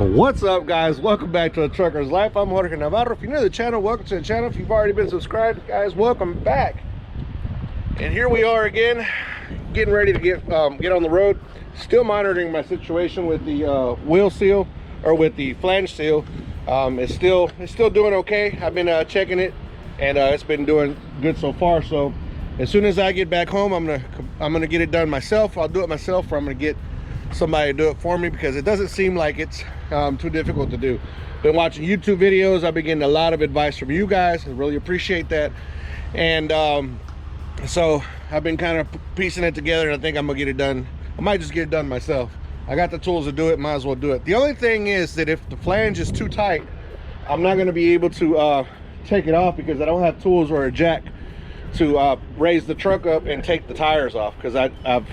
What's up, guys? Welcome back to The Trucker's Life. I'm Jorge Navarro. If you're new to the channel, welcome to the channel. If you've already been subscribed, guys, welcome back. And here we are again, getting ready to get on the road. Still monitoring my situation with the wheel seal, or with the flange seal. It's still doing okay. I've been checking it, and it's been doing good so far. So as soon as I get back home, I'm gonna get it done myself. I'll do it myself, or I'm gonna get somebody to do it for me, because it doesn't seem like it's too difficult to do. Been watching YouTube videos. I've been getting a lot of advice from you guys. I really appreciate that. And so I've been kind of piecing it together, and I think I'm gonna get it done. I might just get it done myself. I got the tools to do it, might as well do it. The only thing is that if the flange is too tight, I'm not gonna be able to take it off, because I don't have tools or a jack to raise the truck up and take the tires off. Because I've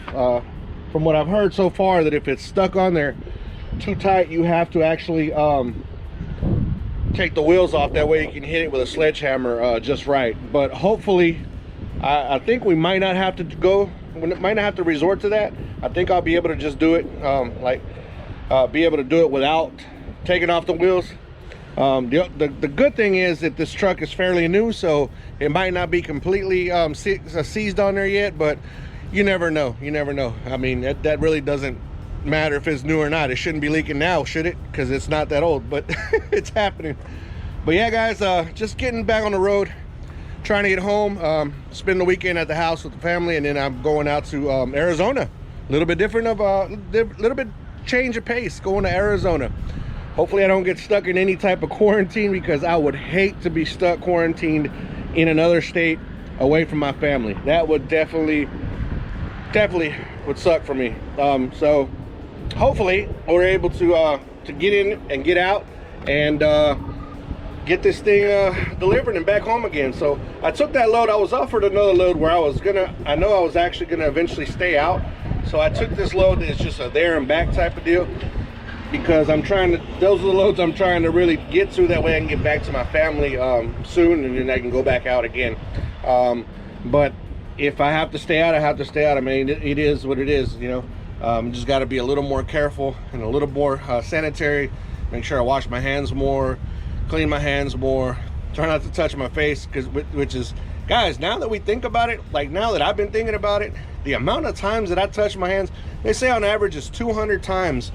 from what I've heard so far, that if it's stuck on there too tight, you have to actually take the wheels off. That way you can hit it with a sledgehammer just right. But hopefully, I think we might not have to resort to that. I think I'll be able to just do it be able to do it without taking off the wheels. The good thing is that this truck is fairly new, so it might not be completely seized on there yet, but you never know. I mean, that really doesn't matter if it's new or not. It shouldn't be leaking now, should it? Because it's not that old, but it's happening. But yeah, guys, just getting back on the road, trying to get home, spend the weekend at the house with the family, and then I'm going out to Arizona. A little bit different of little bit change of pace, going to Arizona. Hopefully I don't get stuck in any type of quarantine, because I would hate to be stuck quarantined in another state away from my family. That would definitely would suck for me. So hopefully we're able to get in and get out and get this thing delivered and back home again. So I took that load. I was offered another load where I know I was actually gonna eventually stay out. So I took this load that's just a there and back type of deal, because those are the loads I'm trying to really get to. That way I can get back to my family soon, and then I can go back out again. But if I have to stay out, I have to stay out. I mean, it is what it is, you know. Just got to be a little more careful and a little more sanitary. Make sure I wash my hands more, clean my hands more, try not to touch my face, which is, guys, now that we think about it, like now that I've been thinking about it, the amount of times that I touch my hands, they say on average it's 200 times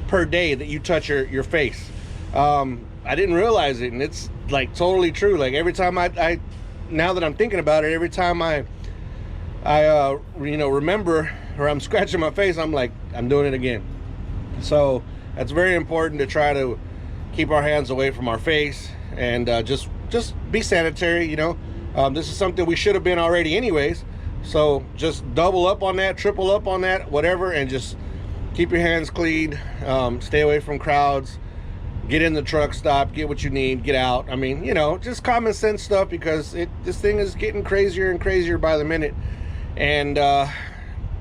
per day that you touch your face. I didn't realize it, and it's like totally true. Like every time I now that I'm thinking about it, every time I remember, or I'm scratching my face, I'm like, I'm doing it again. So that's very important to try to keep our hands away from our face, and just be sanitary, you know. This is something we should have been already anyways, so just double up on that, triple up on that, whatever, and just keep your hands clean. Stay away from crowds, get in the truck stop, get what you need, get out. I mean, you know, just common sense stuff, because this thing is getting crazier and crazier by the minute. And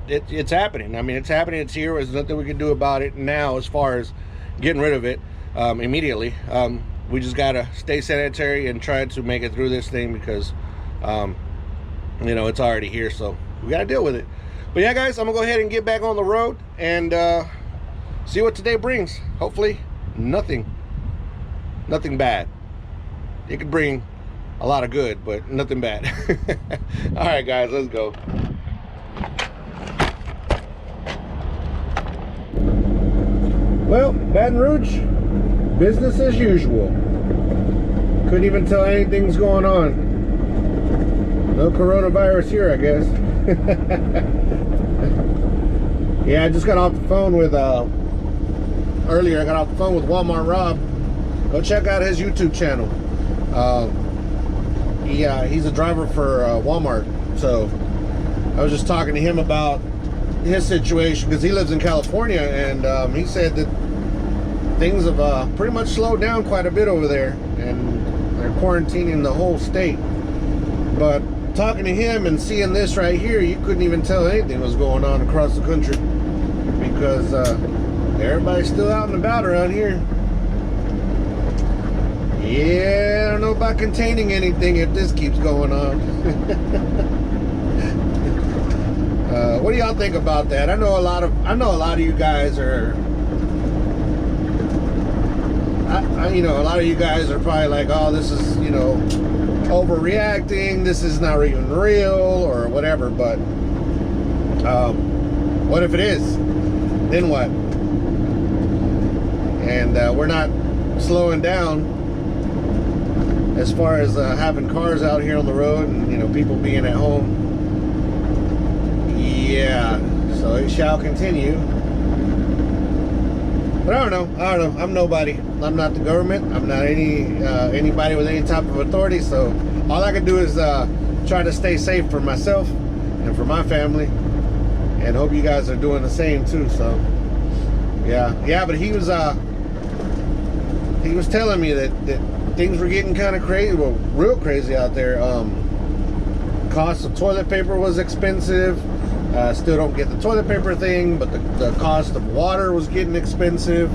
it's happening. I mean, it's happening. It's here. There's nothing we can do about it now as far as getting rid of it immediately. We just gotta stay sanitary and try to make it through this thing, because you know, it's already here, so we gotta deal with it. But yeah, guys, I'm gonna go ahead and get back on the road and see what today brings. Hopefully nothing bad. It could bring a lot of good, but nothing bad. All right, guys, let's go. Well, Baton Rouge, business as usual. Couldn't even tell anything's going on. No coronavirus here, I guess. Yeah, I just got off the phone with earlier. I got off the phone with Walmart Rob. Go check out his YouTube channel. He's a driver for Walmart, so I was just talking to him about his situation, because he lives in California, and he said that things have pretty much slowed down quite a bit over there, and they're quarantining the whole state. But talking to him and seeing this right here, you couldn't even tell anything was going on across the country, because everybody's still out and about around here. Yeah, I don't know about containing anything if this keeps going on. What do y'all think about that? I know a lot of you guys are you know, a lot of you guys are probably like, oh, this is, you know, overreacting, this is not even real or whatever. But what if it is? Then what? And we're not slowing down as far as having cars out here on the road, and, you know, people being at home. Yeah, so it shall continue. But I don't know. I'm nobody. I'm not the government. I'm not anybody with any type of authority. So all I can do is try to stay safe for myself and for my family, and hope you guys are doing the same too. So yeah. But he was telling me that things were getting kind of crazy, well, real crazy out there. Cost of toilet paper was expensive. Still don't get the toilet paper thing, but the cost of water was getting expensive.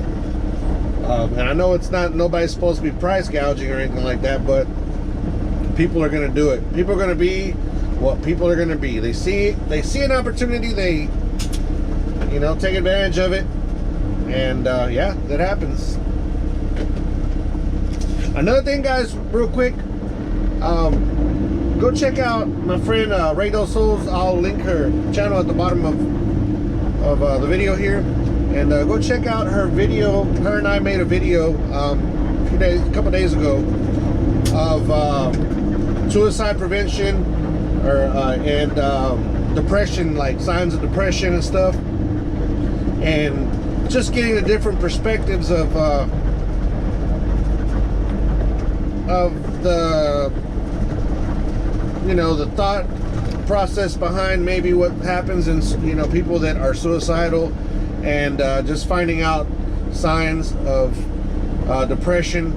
And I know it's not, nobody's supposed to be price gouging or anything like that, but people are going to do it. People are going to be what people are going to be. They see an opportunity, they, you know, take advantage of it. And yeah, that happens. Another thing, guys, real quick, go check out my friend Ray Dos Souls. I'll link her channel at the bottom of the video here, and go check out her video. Her and I made a video a couple days ago of suicide prevention and depression, like signs of depression and stuff, and just getting the different perspectives of the, you know, the thought process behind maybe what happens in, you know, people that are suicidal, and just finding out signs of depression.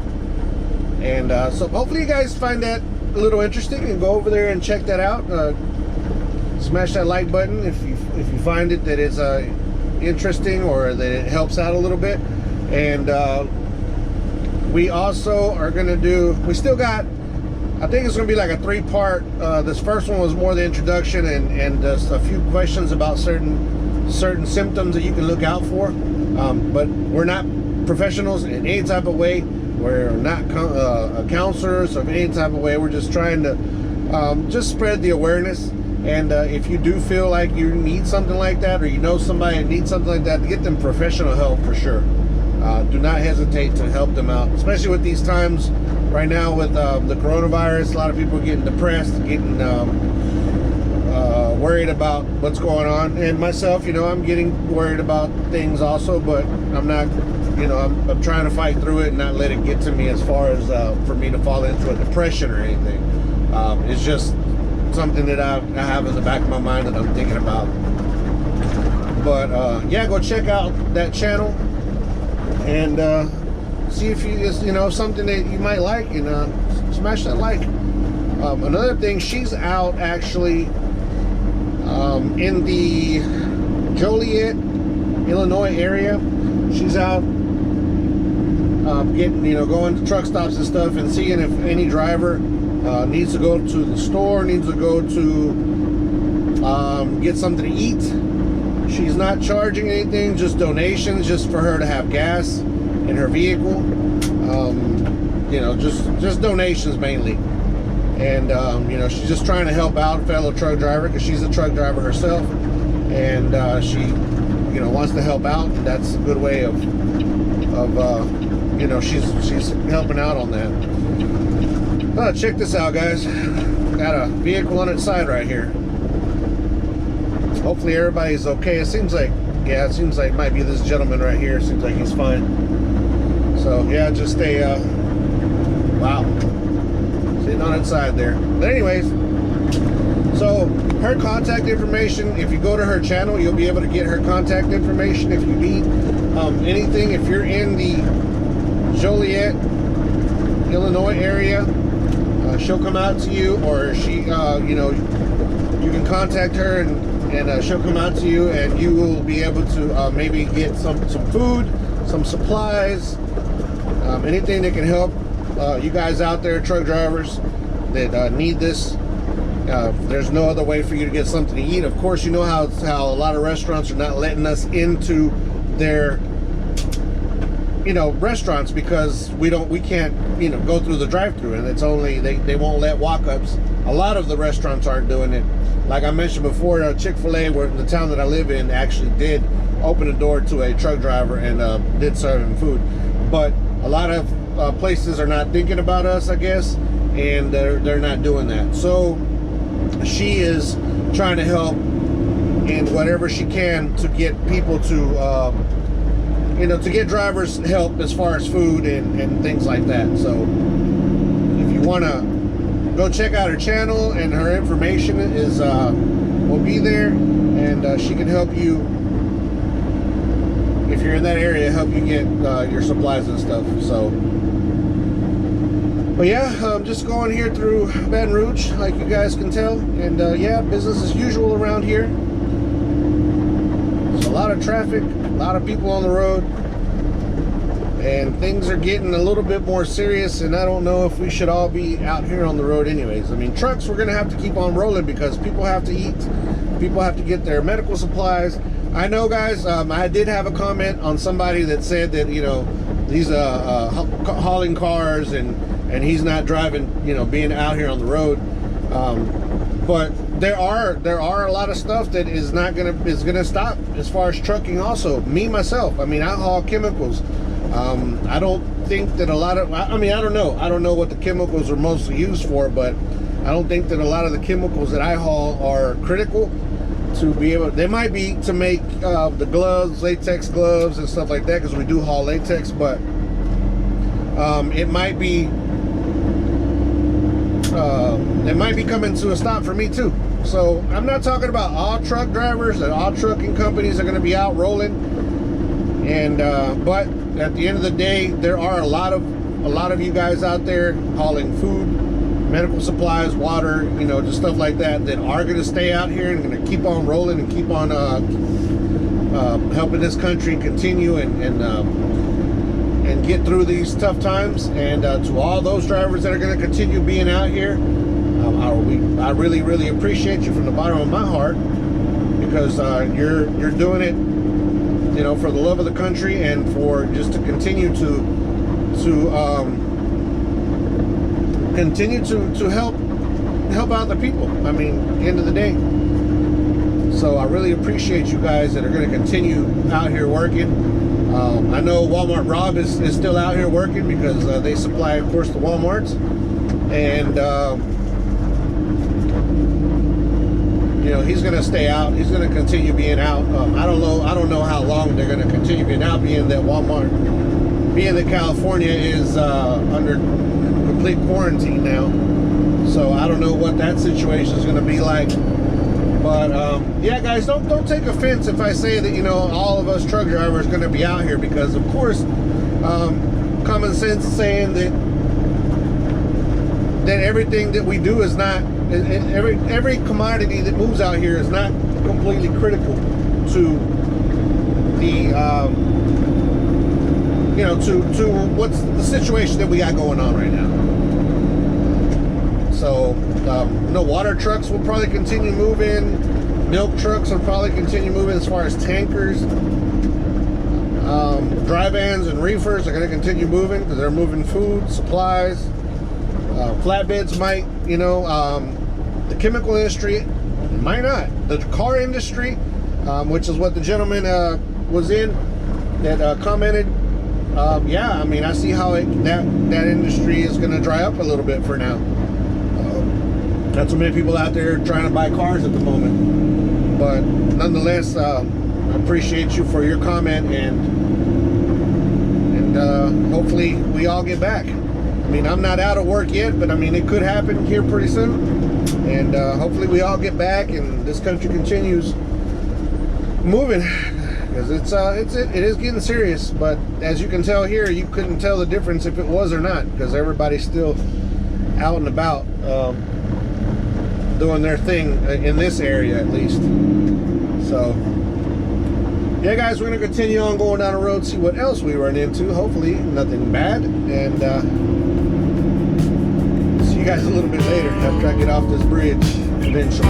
And so hopefully you guys find that a little interesting and go over there and check that out. Smash that like button if you find it that it's interesting, or that it helps out a little bit. And we also are going to do, we still got, I think it's going to be like a 3-part. This first one was more the introduction and just a few questions about certain symptoms that you can look out for. But we're not professionals in any type of way. We're not counselors of any type of way. We're just trying to just spread the awareness. And if you do feel like you need something like that, or you know somebody that needs something like that, get them professional help for sure. Do not hesitate to help them out, especially with these times right now with the coronavirus. A lot of people are getting depressed, getting worried about what's going on. And myself, you know, I'm getting worried about things also, but I'm not, you know, I'm trying to fight through it and not let it get to me as far as for me to fall into a depression or anything. It's just something that I have in the back of my mind that I'm thinking about. But yeah, go check out that channel and see if you know, something that you might like, and smash that like. Another thing, she's out actually in the Joliet, Illinois area. She's out getting, you know, going to truck stops and stuff and seeing if any driver needs to go to the store, needs to go to get something to eat. She's not charging anything, just donations, just for her to have gas in her vehicle. You know, just donations mainly. And you know, she's just trying to help out a fellow truck driver, because she's a truck driver herself, and she, you know, wants to help out. And that's a good way of you know, she's helping out on that. Check this out, guys. Got a vehicle on its side right here. Hopefully everybody's okay. It seems like, yeah, it seems like it might be this gentleman right here. Seems like he's fine. So yeah, just a wow, sitting on its side there. But anyways, so her contact information, if you go to her channel, you'll be able to get her contact information if you need anything. If you're in the Joliet, Illinois area, she'll come out to you, or she, you know, you can contact her and she'll come out to you, and you will be able to maybe get some food, some supplies, anything that can help you guys out there, truck drivers that need this. There's no other way for you to get something to eat. Of course, you know how a lot of restaurants are not letting us into their you know, restaurants, because we can't, you know, go through the drive-through, and it's only they won't let walk-ups. A lot of the restaurants aren't doing it. Like I mentioned before, Chick-fil-A, where the town that I live in, actually did open the door to a truck driver and did serve him food. But a lot of places are not thinking about us, I guess, and they're not doing that. So she is trying to help in whatever she can to get people to you know, to get drivers help as far as food and things like that. So if you want to go check out her channel, and her information is will be there, and she can help you if you're in that area, help you get your supplies and stuff. So but yeah, I'm just going here through Baton Rouge, like you guys can tell, and yeah, business as usual around here. There's a lot of traffic, a lot of people on the road, and things are getting a little bit more serious, and I don't know if we should all be out here on the road anyways. I mean, trucks, we're gonna have to keep on rolling because people have to eat, people have to get their medical supplies. I know, guys, I did have a comment on somebody that said that, you know, he's hauling cars and he's not driving, you know, being out here on the road. But there are a lot of stuff that is gonna stop as far as trucking. Also, me myself, I mean, I haul chemicals. I don't think that a lot of, I mean, I don't know what the chemicals are mostly used for, but I don't think that a lot of the chemicals that I haul are critical to be able, they might be to make the gloves, latex gloves and stuff like that, because we do haul latex, but it might be coming to a stop for me too. So I'm not talking about all truck drivers and all trucking companies are going to be out rolling, and but at the end of the day, there are a lot of you guys out there hauling food, medical supplies, water, you know, just stuff like that, that are going to stay out here and going to keep on rolling and keep on helping this country continue and get through these tough times. And to all those drivers that are going to continue being out here, I really, really appreciate you from the bottom of my heart, because you're doing it, you know, for the love of the country and for just to continue to help out the people. I mean, at the end of the day. So I really appreciate you guys that are going to continue out here working. I know Walmart Rob is still out here working, because they supply, of course, the Walmarts, and you know, he's going to stay out. He's going to continue being out. I don't know how long they're going to continue being out, being that California is under complete quarantine now. So I don't know what that situation is going to be like. But yeah, guys, don't take offense if I say that, you know, all of us truck drivers are going to be out here, because of course common sense is saying that everything that we do is not, every commodity that moves out here is not completely critical to the you know, to what's the situation that we got going on right now. So no, water trucks will probably continue moving, milk trucks will probably continue moving. As far as tankers, dry vans and reefers are going to continue moving, because they're moving food, supplies. Flatbeds might, you know, the chemical industry might not. The car industry, which is what the gentleman was in that commented, yeah, I mean, I see how that industry is going to dry up a little bit for now. Not so many people out there trying to buy cars at the moment, but nonetheless, I appreciate you for your comment, and hopefully we all get back. I mean, I'm not out of work yet, but I mean, it could happen here pretty soon, and hopefully we all get back and this country continues moving, because it is getting serious. But as you can tell here, you couldn't tell the difference if it was or not, because everybody's still out and about doing their thing in this area, at least. So yeah, guys, we're gonna continue on going down the road, see what else we run into. Hopefully nothing bad, and see you guys a little bit later after I get off this bridge eventually.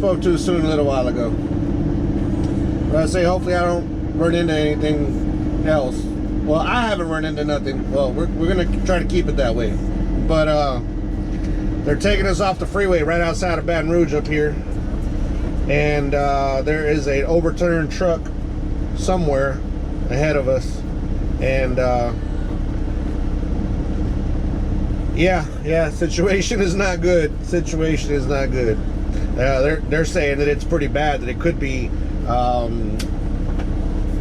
spoke too soon a little while ago. But I say hopefully I don't run into anything else. Well, I haven't run into nothing. Well, we're gonna try to keep it that way. But they're taking us off the freeway right outside of Baton Rouge up here, and there is an overturned truck somewhere ahead of us, and yeah, situation is not good. Situation is not good. They're saying that it's pretty bad, that it could be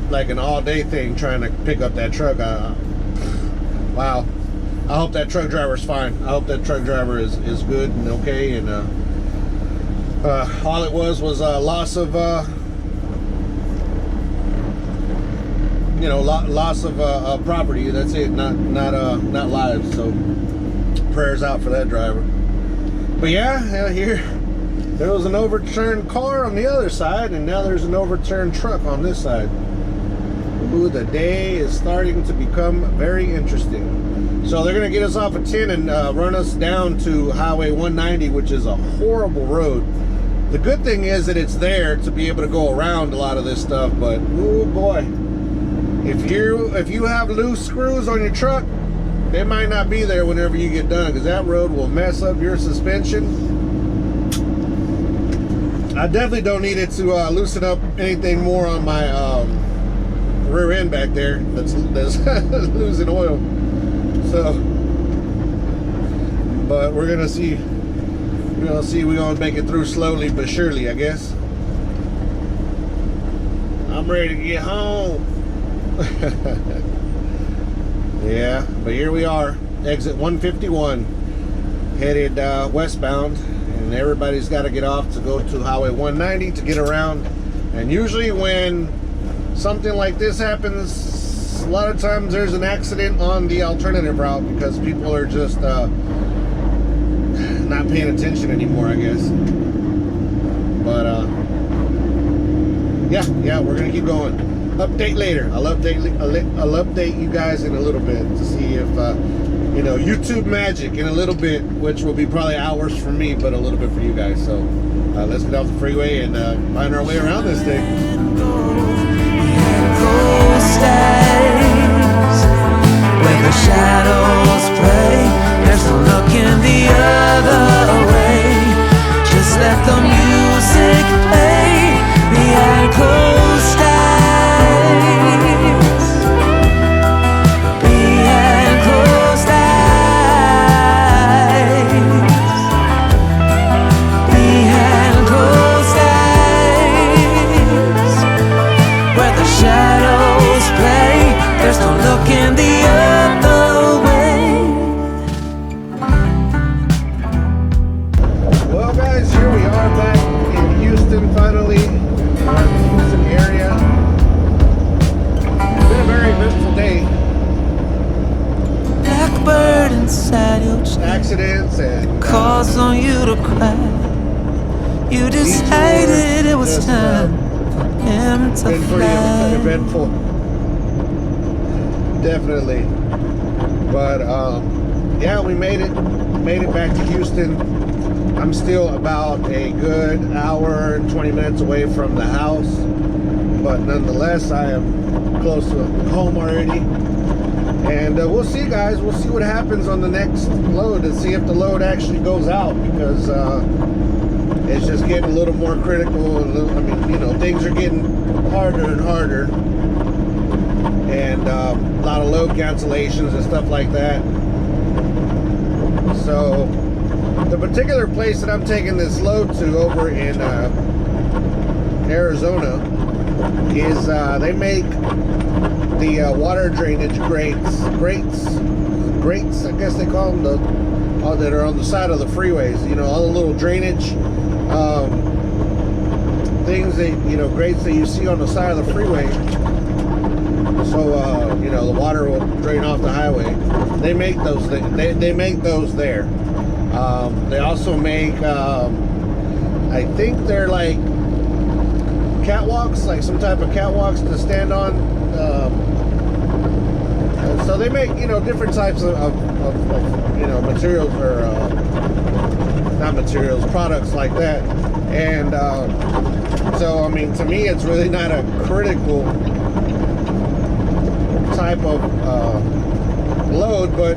like an all-day thing trying to pick up that truck. Wow. I hope that truck driver's fine. I hope that truck driver is good and okay, and all it was a loss of loss of property. That's it, not lives. So prayers out for that driver. But yeah, here there was an overturned car on the other side, and now there's an overturned truck on this side. Ooh, the day is starting to become very interesting. So they're gonna get us off of 10 and run us down to Highway 190, which is a horrible road. The good thing is that it's there to be able to go around a lot of this stuff, but oh boy, if you have loose screws on your truck, they might not be there whenever you get done, because that road will mess up your suspension. I definitely don't need it to loosen up anything more on my rear end back there that's losing oil. So, but we're gonna see. We're gonna make it through slowly but surely, I guess. I'm ready to get home. Yeah, but here we are, exit 151, headed westbound, and everybody's got to get off to go to Highway 190 to get around. And usually when something like this happens, a lot of times there's an accident on the alternative route because people are just not paying attention anymore, I guess. But yeah, we're gonna keep going. Update later. I'll update you guys in a little bit to see if YouTube magic in a little bit, which will be probably hours for me, but a little bit for you guys. So let's get off the freeway and find our way around this thing. Where the shadows play, there's no looking the other way. Just let the music play behind closed eyes. Behind closed eyes. Behind closed eyes. Where the shadows play, there's no looking the other way. Well guys, here we are back in Houston finally, our Houston area. It's been a very eventful day. Blackbird inside your chest Accidents and calls on you to cry. You decided it was time for him to been pretty fly. eventful. Definitely. But yeah, we made it back to Houston. I'm still about a good hour and 20 minutes away from the house, but nonetheless I am close to home already. And we'll see, guys. We'll see what happens on the next load to see if the load actually goes out, because it's just getting a little more critical. I mean, things are getting harder and harder, and a lot of load cancellations and stuff like that. So the particular place that I'm taking this load to over in Arizona is they make the water drainage grates, I guess they call them, that are on the side of the freeways. All the little drainage things that grates that you see on the side of the freeway. So the water will drain off the highway. They make those. They make those there. They also make, I think they're like catwalks, like some type of catwalks to stand on. So they make different types of materials or not materials, products like that. And so I mean, to me, it's really not a critical type of load, but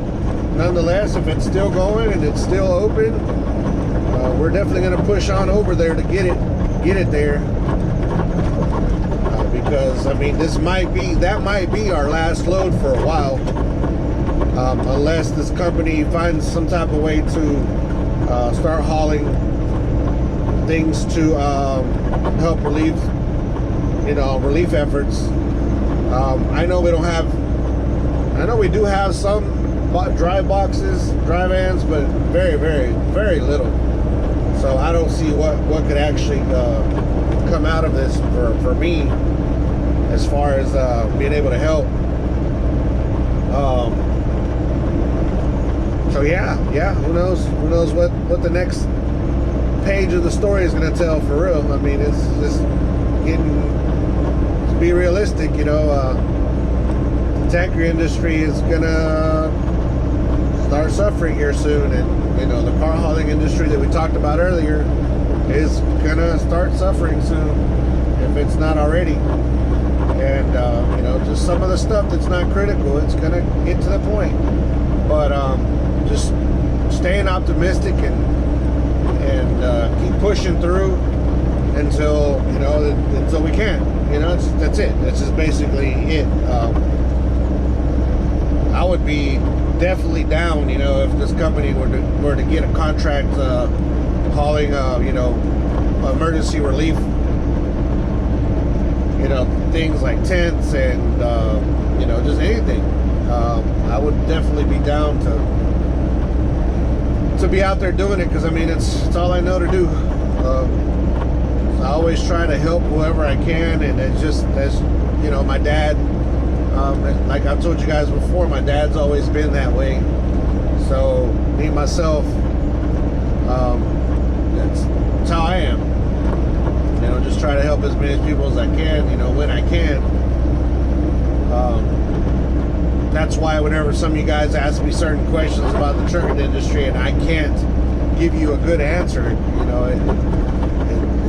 nonetheless, if it's still going and it's still open, we're definitely going to push on over there to get it there, because I mean, that might be our last load for a while, unless this company finds some type of way to start hauling things to help relieve, relief efforts. I know we do have some dry boxes, dry vans, but very, very, very little. So I don't see what could actually come out of this for me, as far as being able to help. So yeah, who knows what the next page of the story is going to tell, for real. I mean, it's just to be realistic, the tanker industry is gonna start suffering here soon, and the car hauling industry that we talked about earlier is gonna start suffering soon, if it's not already. And just some of the stuff that's not critical, it's gonna get to the point. But just staying optimistic and keep pushing through until we can. That's it. That's just basically it. I would be definitely down, if this company were to get a contract hauling, emergency relief, things like tents and just anything. I would definitely be down to be out there doing it, because I mean, it's all I know to do. I always try to help whoever I can, and it's just, as my dad, like I've told you guys before, my dad's always been that way. So me myself, that's how I am. Just try to help as many people as I can, when I can. That's why whenever some of you guys ask me certain questions about the trucking industry and I can't give you a good answer,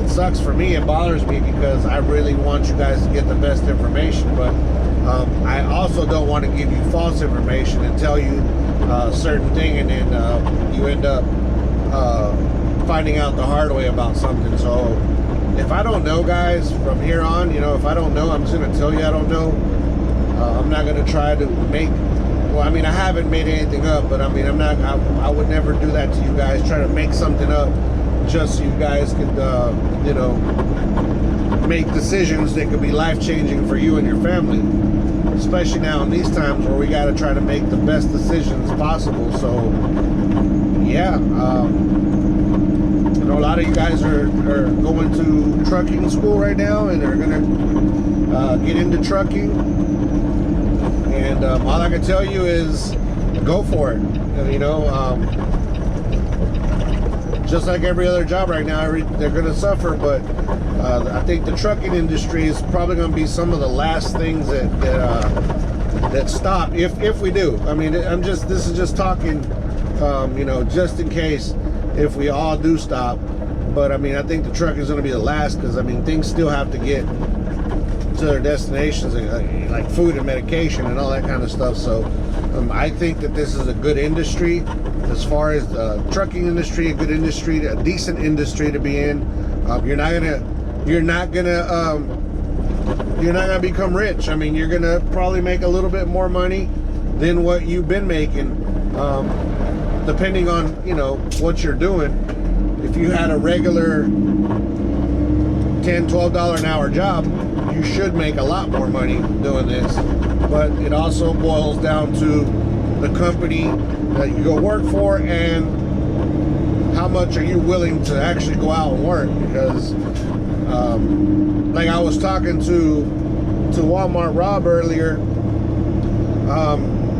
it sucks for me. It bothers me, because I really want you guys to get the best information, but I also don't want to give you false information and tell you a certain thing, and then you end up finding out the hard way about something. So if I don't know, guys, from here on, if I don't know, I'm just going to tell you I don't know. I'm not going to try to I haven't made anything up, but I mean, I would never do that to you guys, try to make something up just so you guys could, make decisions that could be life-changing for you and your family, especially now in these times where we got to try to make the best decisions possible. So yeah, a lot of you guys are going to trucking school right now, and are gonna get into trucking, and all I can tell you is go for it. Just like every other job right now, they're gonna suffer, but I think the trucking industry is probably going to be some of the last things that stop, if we do. I mean, this is just talking, just in case if we all do stop. But I mean, I think the truck is going to be the last, because I mean, things still have to get to their destinations, like food and medication and all that kind of stuff. So I think that this is a good industry, as far as the trucking industry, a good industry, a decent industry to be in. You're not gonna become rich. I mean, you're gonna probably make a little bit more money than what you've been making, depending on what you're doing. If you had a regular $10-12 an hour job, you should make a lot more money doing this. But it also boils down to the company that you go work for, and how much are you willing to actually go out and work. Because like I was talking to Walmart Rob earlier,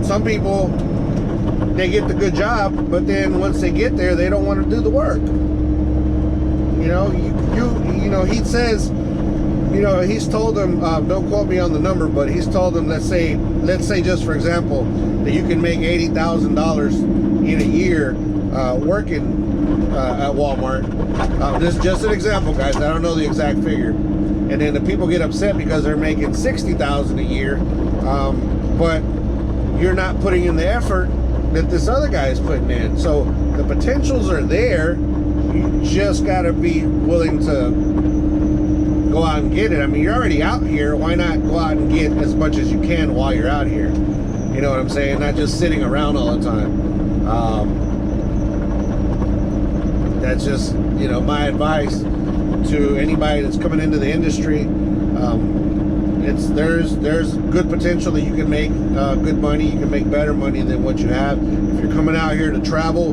some people, they get the good job, but then once they get there, they don't want to do the work. He says, he's told them, don't quote me on the number, but he's told them, let's say just for example, that you can make $80,000 in a year working at Walmart. This is just an example, guys. I don't know the exact figure. And then the people get upset because they're making $60,000 a year, but you're not putting in the effort that this other guy is putting in. So the potentials are there. You just got to be willing to go out and get it. I mean, you're already out here. Why not go out and get as much as you can while you're out here? You know what I'm saying? Not just sitting around all the time. That's just, you know, my advice to anybody that's coming into the industry. There's good potential that you can make good money. You can make better money than what you have. If you're coming out here to travel,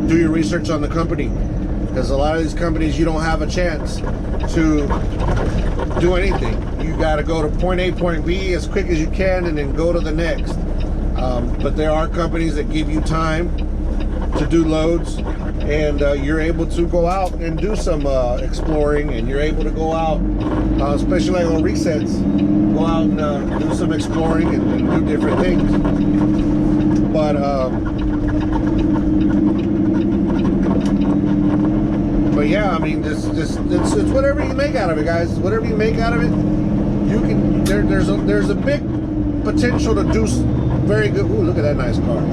do your research on the company, because a lot of these companies you don't have a chance to do anything. You got to go to point A, point B as quick as you can, and then go to the next. But there are companies that give you time to do loads, and you're able to go out and do some exploring, and you're able to go out, especially like on resets, go out and do some exploring and do different things. But yeah, I mean, it's whatever you make out of it, guys. Whatever you make out of it, you can. There's a big potential to do very good. Ooh, look at that nice car.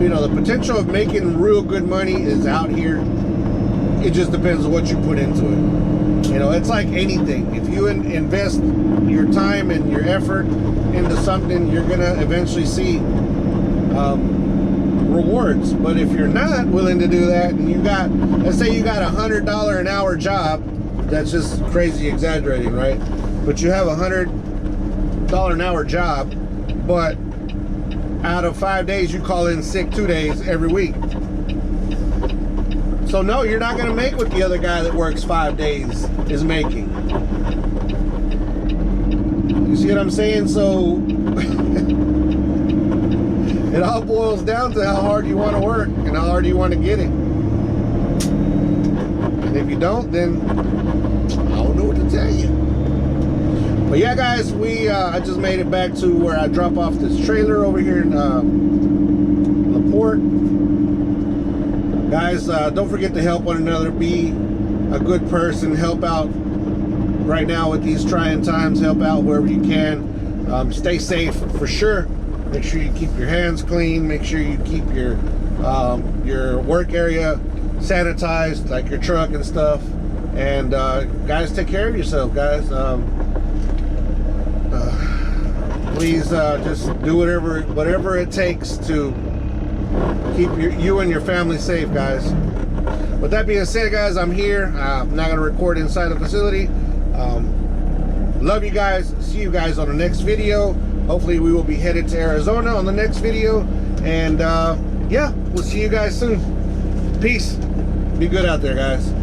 You know, the potential of making real good money is out here. It just depends on what you put into it. You know, it's like anything. If you invest your time and your effort into something, you're gonna eventually see rewards. But if you're not willing to do that, and you got, let's say you got $100 an hour job, that's just crazy exaggerating, right? But you have $100 an hour job, but out of 5 days you call in sick 2 days every week. So no, you're not gonna make what the other guy that works 5 days is making. You see what I'm saying? So it all boils down to how hard you want to work and how hard you want to get it. And if you don't, then I don't know what to tell you. But yeah, guys, I just made it back to where I drop off this trailer over here in LaPorte. Guys, don't forget to help one another. Be a good person. Help out right now with these trying times. Help out wherever you can. Stay safe for sure. Make sure you keep your hands clean. Make sure you keep your work area sanitized, like your truck and stuff. And guys, take care of yourself, guys. Please just do whatever it takes to keep you and your family safe, guys. With that being said, guys, I'm here. I'm not gonna record inside the facility. Love you guys. See you guys on the next video. Hopefully we will be headed to Arizona on the next video. And yeah, we'll see you guys soon. Peace. Be good out there, guys.